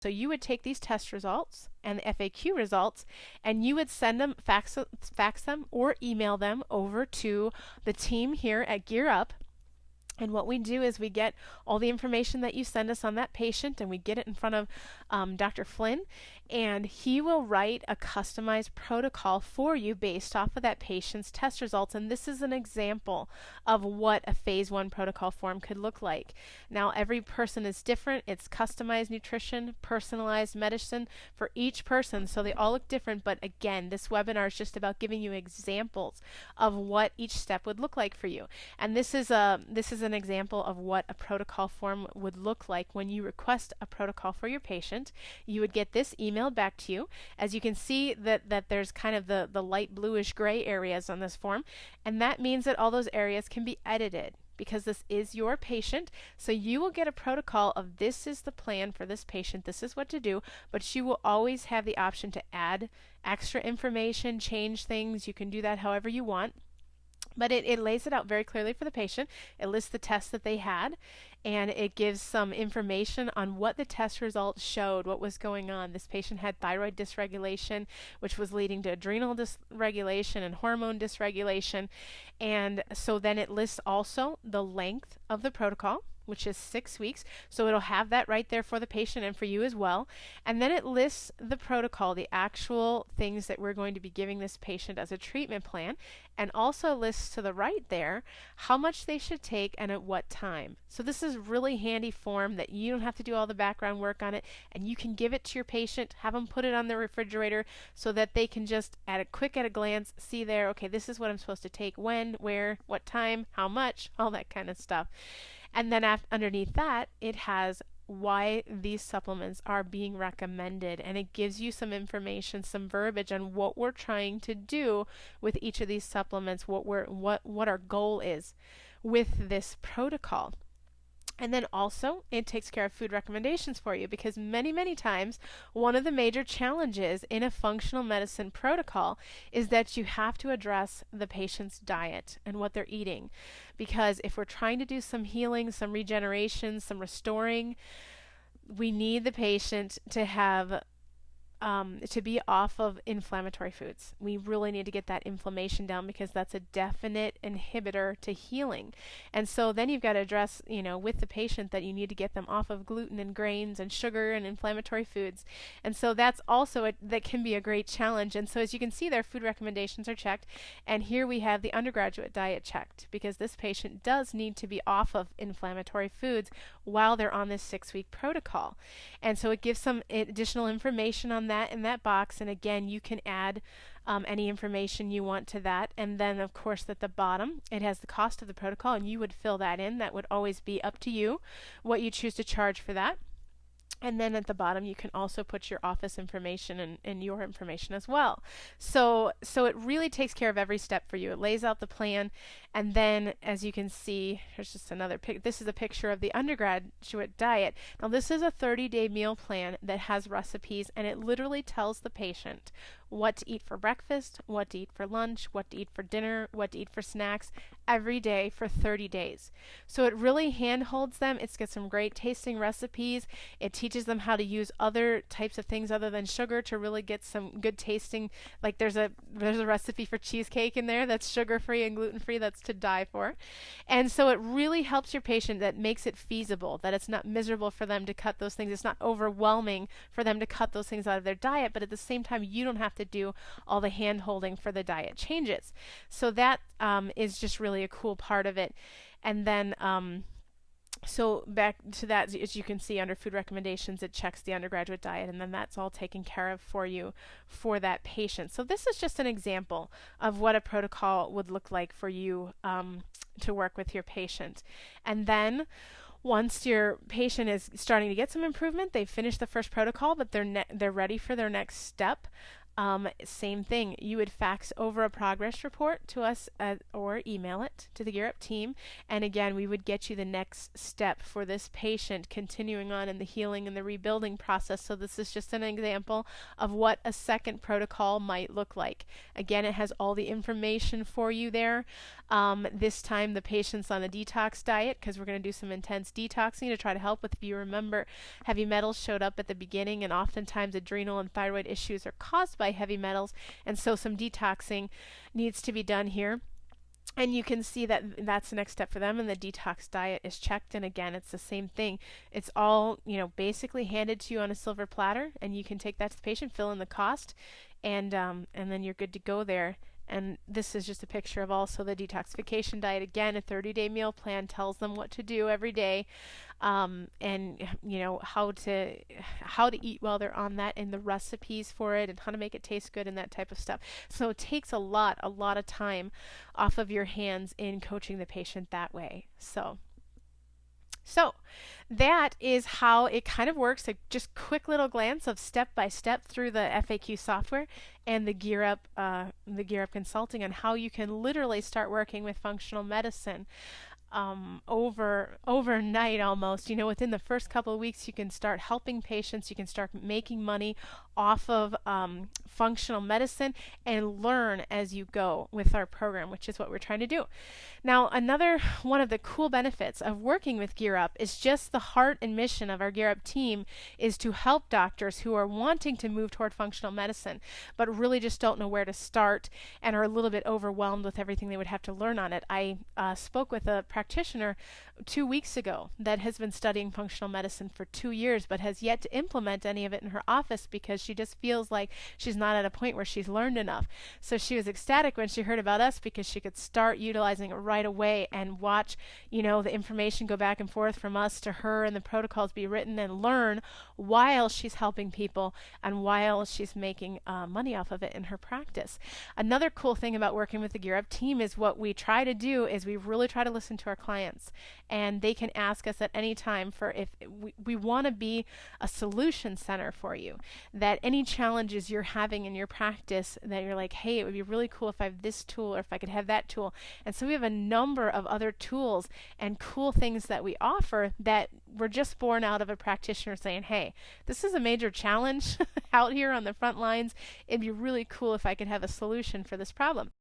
So you would take these test results and the FAQ results, and you would send them, fax them, or email them over to the team here at Gear Up. And what we do is we get all the information that you send us on that patient, and we get it in front of Dr. Flynn, and he will write a customized protocol for you based off of that patient's test results. And this is an example of what a phase 1 protocol form could look like. Now, every person is different. It's customized nutrition, personalized medicine for each person, so they all look different. But again, this webinar is just about giving you examples of what each step would look like for you. And this is an example of what a protocol form would look like when you request a protocol for your patient. You would get this emailed back to you. As you can see that there's kind of the light bluish gray areas on this form, and that means that all those areas can be edited because this is your patient. So you will get a protocol of this is the plan for this patient, this is what to do, but you will always have the option to add extra information, change things. You can do that however you want. But it lays it out very clearly for the patient. It lists the tests that they had, and it gives some information on what the test results showed, what was going on. This patient had thyroid dysregulation, which was leading to adrenal dysregulation and hormone dysregulation. And so then it lists also the length of the protocol, which is 6 weeks. So it'll have that right there for the patient and for you as well. And then it lists the protocol, the actual things that we're going to be giving this patient as a treatment plan, and also lists to the right there how much they should take and at what time. So this is really handy form that you don't have to do all the background work on it, and you can give it to your patient, have them put it on the refrigerator so that they can just at a glance see there, okay, this is what I'm supposed to take, when, where, what time, how much, all that kind of stuff. And then underneath that, it has why these supplements are being recommended, and it gives you some information, some verbiage on what we're trying to do with each of these supplements, what our goal is with this protocol. And then also, it takes care of food recommendations for you, because many times, one of the major challenges in a functional medicine protocol is that you have to address the patient's diet and what they're eating. Because if we're trying to do some healing, some regeneration, some restoring, we need the patient to have to be off of inflammatory foods. We really need to get that inflammation down, because that's a definite inhibitor to healing. And so then you've got to address, with the patient that you need to get them off of gluten and grains and sugar and inflammatory foods. And so that's also that can be a great challenge. And so as you can see, their food recommendations are checked. And here we have the undergraduate diet checked, because this patient does need to be off of inflammatory foods while they're on this 6-week protocol. And so it gives some additional information on that in that box, and again, you can add any information you want to that. And then of course at the bottom it has the cost of the protocol, and you would fill that in. That would always be up to you what you choose to charge for that. And then at the bottom you can also put your office information and your information as well. So it really takes care of every step for you. It lays out the plan, and then as you can see, here's just another this is a picture of the undergraduate diet. Now this is a 30-day meal plan that has recipes, and it literally tells the patient what to eat for breakfast, what to eat for lunch, what to eat for dinner, what to eat for snacks every day for 30 days. So it really handholds them. It's got some great tasting recipes. It teaches them how to use other types of things other than sugar to really get some good tasting. Like there's a recipe for cheesecake in there that's sugar-free and gluten-free, that's to die for. And so it really helps your patient, that makes it feasible, that it's not miserable for them to cut those things. It's not overwhelming for them to cut those things out of their diet, but at the same time you don't have to do all the hand holding for the diet changes. So that is just really a cool part of it. And then so back to that, as you can see under food recommendations, it checks the undergraduate diet, and then that's all taken care of for you for that patient. So this is just an example of what a protocol would look like for you to work with your patient. And then once your patient is starting to get some improvement, they've finished the first protocol, but they're ready for their next step, Same thing. You would fax over a progress report to us or email it to the Gear Up team. And again, we would get you the next step for this patient continuing on in the healing and the rebuilding process. So this is just an example of what a second protocol might look like. Again, it has all the information for you there. This time the patient's on a detox diet because we're going to do some intense detoxing to try to help with, if you remember, heavy metals showed up at the beginning, and oftentimes adrenal and thyroid issues are caused by heavy metals, and so some detoxing needs to be done here. And you can see that that's the next step for them, and the detox diet is checked. And again, it's the same thing. It's all, basically handed to you on a silver platter, and you can take that to the patient, fill in the cost, and then you're good to go there. And this is just a picture of also the detoxification diet. Again, a 30-day meal plan tells them what to do every day, and how to eat while they're on that, and the recipes for it, and how to make it taste good, and that type of stuff. So it takes a lot of time off of your hands in coaching the patient that way. So that is how it kind of works. A just quick little glance of step by step through the FAQ software and the Gear Up Consulting, on how you can literally start working with functional medicine overnight almost. Within the first couple of weeks, you can start helping patients. You can start making money off of functional medicine and learn as you go with our program, which is what we're trying to do. Now, another one of the cool benefits of working with Gear Up is just the heart and mission of our Gear Up team is to help doctors who are wanting to move toward functional medicine, but really just don't know where to start and are a little bit overwhelmed with everything they would have to learn on it. I spoke with a practitioner 2 weeks ago that has been studying functional medicine for 2 years, but has yet to implement any of it in her office because she just feels like she's not at a point where she's learned enough. So she was ecstatic when she heard about us, because she could start utilizing it right away and watch, the information go back and forth from us to her and the protocols be written, and learn while she's helping people and while she's making money off of it in her practice. Another cool thing about working with the Gear Up team is what we try to do is we really try to listen to our clients, and they can ask us at any time for if we want to be a solution center for you, that any challenges you're having in your practice that you're like, hey, it would be really cool if I have this tool, or if I could have that tool. And so we have a number of other tools and cool things that we offer that were just born out of a practitioner saying, hey, this is a major challenge out here on the front lines. It'd be really cool if I could have a solution for this problem.